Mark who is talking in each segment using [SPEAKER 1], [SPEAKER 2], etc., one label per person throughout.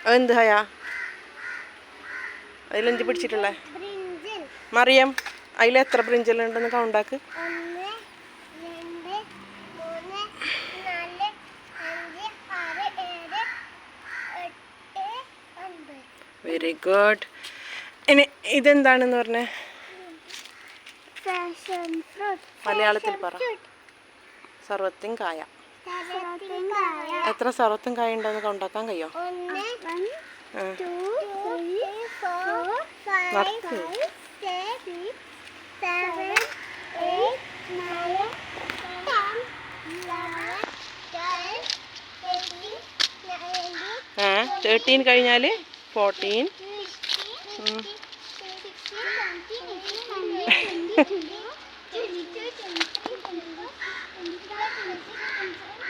[SPEAKER 1] അതെന്ത് ഹയാ? അതിലെന്ത് പിടിച്ചിട്ടുള്ളേ? മറിയം, അതിലെത്ര ബ്രിഞ്ചലുണ്ടെന്ന് കൗണ്ടാക്ക്. Very good. ഇനി ഇതെന്താണെന്ന് പറഞ്ഞേ? മലയാളത്തിൽ പറ. സർവത്തും കായ. എത്ര സർവത്തും കായ ഉണ്ടെന്ന് കൗണ്ടാക്കാൻ കഴിയോ? ആ 13 കഴിഞ്ഞാൽ 14.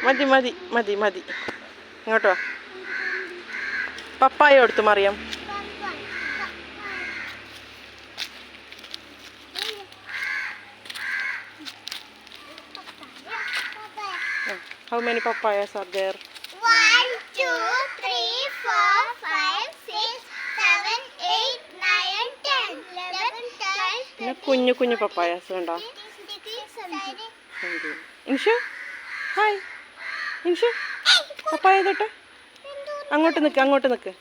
[SPEAKER 1] മതി മതി മതി മതി. ഇങ്ങോട്ടോ പപ്പായ കൊടുത്തു മറിയാം. How many papayas are there?
[SPEAKER 2] 1, 2, 3, 4, 5, 6, 7, 8, 9, 10, 11, 12.
[SPEAKER 1] പിന്നെ കുഞ്ഞു കുഞ്ഞു പപ്പായാസ് ഉണ്ടോ? ഇൻഷു ഹായ്. ഇൻഷു പപ്പായ തൊട്ട് അങ്ങോട്ട് നിൽക്ക്, അങ്ങോട്ട് നിൽക്ക്.